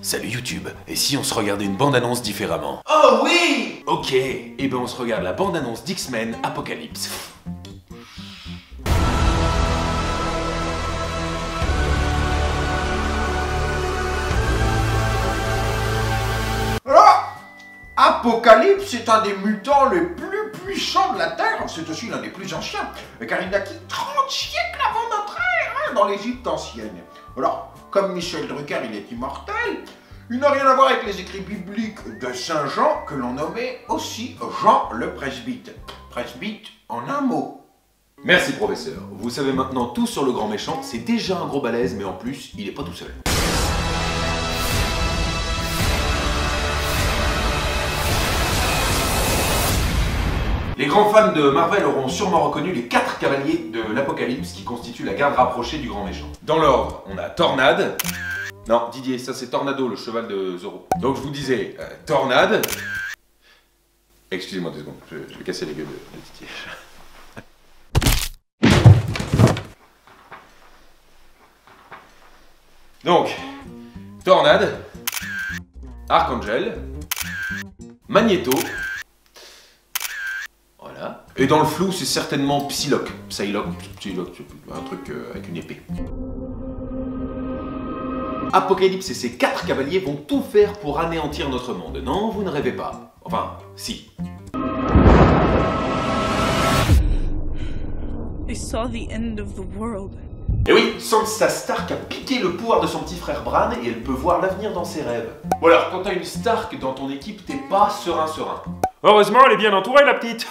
Salut YouTube, et si on se regardait une bande-annonce différemment? Oh oui! Ok, et ben on se regarde la bande-annonce d'X-Men Apocalypse. Alors, Apocalypse est un des mutants les plus puissants de la Terre. C'est aussi l'un des plus anciens, car il naquit 30 siècles avant notre ère, dans l'Égypte ancienne. Alors, comme Michel Drucker, il est immortel, il n'a rien à voir avec les écrits bibliques de Saint Jean, que l'on nommait aussi Jean le Presbyte. Presbyte en un mot. Merci professeur, vous savez maintenant tout sur le grand méchant, c'est déjà un gros balèze, mais en plus, il est pas tout seul. Les grands fans de Marvel auront sûrement reconnu les 4 cavaliers de l'Apocalypse qui constituent la garde rapprochée du grand méchant. Dans l'ordre, on a Tornade. Non, Didier, ça c'est Tornado, le cheval de Zorro. Donc je vous disais, Tornade. Excusez-moi 2 secondes, je vais casser les gueules de Didier. Donc, Tornade, Archangel, Magneto. Voilà. Et dans le flou, c'est certainement Psylocke. Psylocke, un truc avec une épée. Apocalypse et ses 4 cavaliers vont tout faire pour anéantir notre monde. Non, vous ne rêvez pas. Enfin, si. They saw the end of the world. Et oui, Sansa Stark a piqué le pouvoir de son petit frère Bran et elle peut voir l'avenir dans ses rêves. Bon alors, quand t'as une Stark dans ton équipe, t'es pas serein. Heureusement, elle est bien entourée, la petite.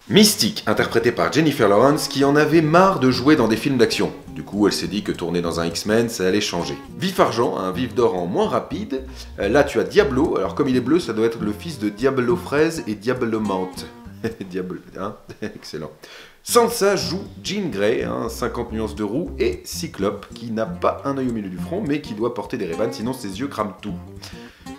Mystique, interprétée par Jennifer Lawrence, qui en avait marre de jouer dans des films d'action. Du coup, elle s'est dit que tourner dans un X-Men, ça allait changer. Vif Argent, un Vif d'Or en moins rapide. Là, tu as Diablo. Alors, comme il est bleu, ça doit être le fils de Diablo Fraise et Diablo Mante. Diablo, hein? Excellent. Sansa joue Jean Grey, 50 nuances de roux, et Cyclope, qui n'a pas un œil au milieu du front, mais qui doit porter des Ray-Ban, sinon ses yeux crament tout.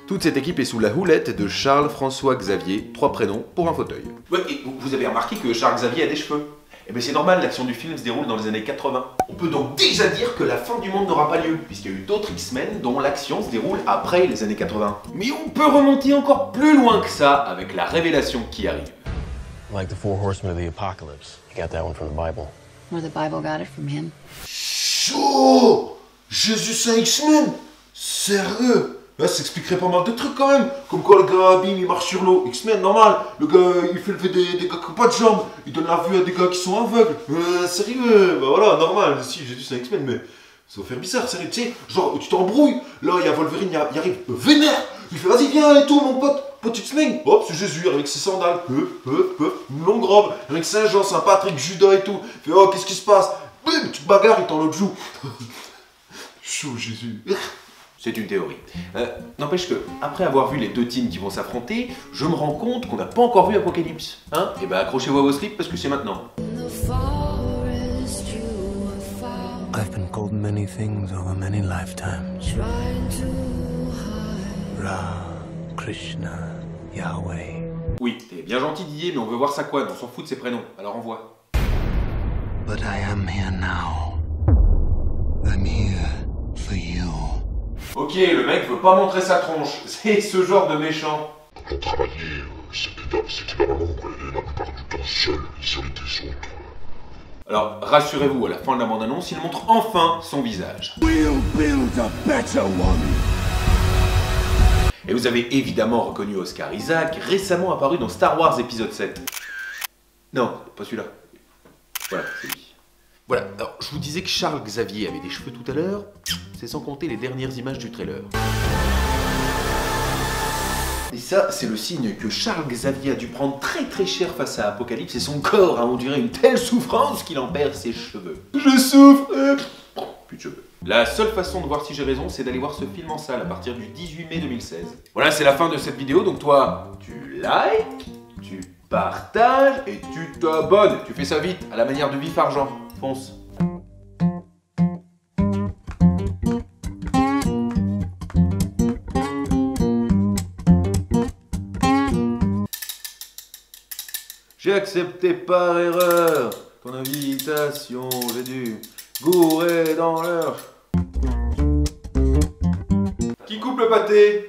Toute cette équipe est sous la houlette de Charles François Xavier, 3 prénoms pour un fauteuil. Ouais, et vous avez remarqué que Charles Xavier a des cheveux? Eh bien c'est normal, l'action du film se déroule dans les années 80. On peut donc déjà dire que la fin du monde n'aura pas lieu, puisqu'il y a eu d'autres X-Men dont l'action se déroule après les années 80. Mais on peut remonter encore plus loin que ça avec la révélation qui arrive. Like the 4 horsemen of the apocalypse. You got that one from the Bible. Or the Bible got it from him. Chaud! Jésus c'est un X-Men? Sérieux? Là, ça expliquerait pas mal de trucs quand même. Comme quoi le gars bim, il marche sur l'eau. X-Men, normal. Le gars, il fait lever des gars qui n'ont pas de jambes. Il donne la vue à des gars qui sont aveugles. Sérieux? Bah voilà, normal. Si, Jésus c'est un X-Men, mais ça va faire bizarre, sérieux. Tu sais, genre, tu t'embrouilles. Là, il y a Wolverine, il arrive vénère. Il fait, vas-y, viens et tout, mon pote. Pote X-Men. Hop, c'est Jésus avec ses sandales. Une longue robe. Avec Saint-Jean, Saint-Patrick, Judas et tout. Il fait, oh, qu'est-ce qui se passe? Bim, tu te bagarres, il t'en l'autre joue. Chaud, Jésus. C'est une théorie. N'empêche que, après avoir vu les 2 teams qui vont s'affronter, je me rends compte qu'on n'a pas encore vu Apocalypse. Hein? Et ben accrochez-vous à vos slips parce que c'est maintenant. I've been called many things over many lifetimes. Ra, Krishna, Yahweh. Oui, t'es bien gentil Didier, mais on veut voir sa quad, on s'en fout de ses prénoms. Alors envoie. But I am here now. I'm here for you. Ok, le mec veut pas montrer sa tronche. C'est ce genre de méchant. Pour travailler, c'était dans l'ombre et la plupart du temps seul, sur les autres. Alors, rassurez-vous, à la fin de la bande-annonce, il montre enfin son visage. Et vous avez évidemment reconnu Oscar Isaac, récemment apparu dans Star Wars épisode 7. Non, pas celui-là. Voilà, c'est lui. Voilà, alors je vous disais que Charles Xavier avait des cheveux tout à l'heure, c'est sans compter les dernières images du trailer. Et ça, c'est le signe que Charles Xavier a dû prendre très cher face à Apocalypse et son corps a enduré une telle souffrance qu'il en perd ses cheveux. Je souffre. Plus de cheveux. La seule façon de voir si j'ai raison, c'est d'aller voir ce film en salle à partir du 18 mai 2016. Voilà, c'est la fin de cette vidéo, donc toi, tu likes, tu partages et tu t'abonnes. Tu fais ça vite, à la manière de Vif Argent. Fonce. J'ai accepté par erreur ton invitation, j'ai dû gourer dans l'heure. pâté.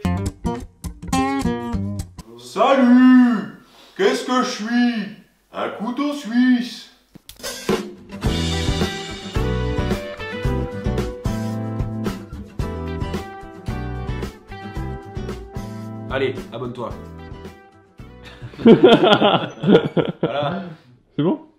Salut! Qu'est-ce que je suis? Un couteau suisse. Allez, abonne-toi. C'est bon?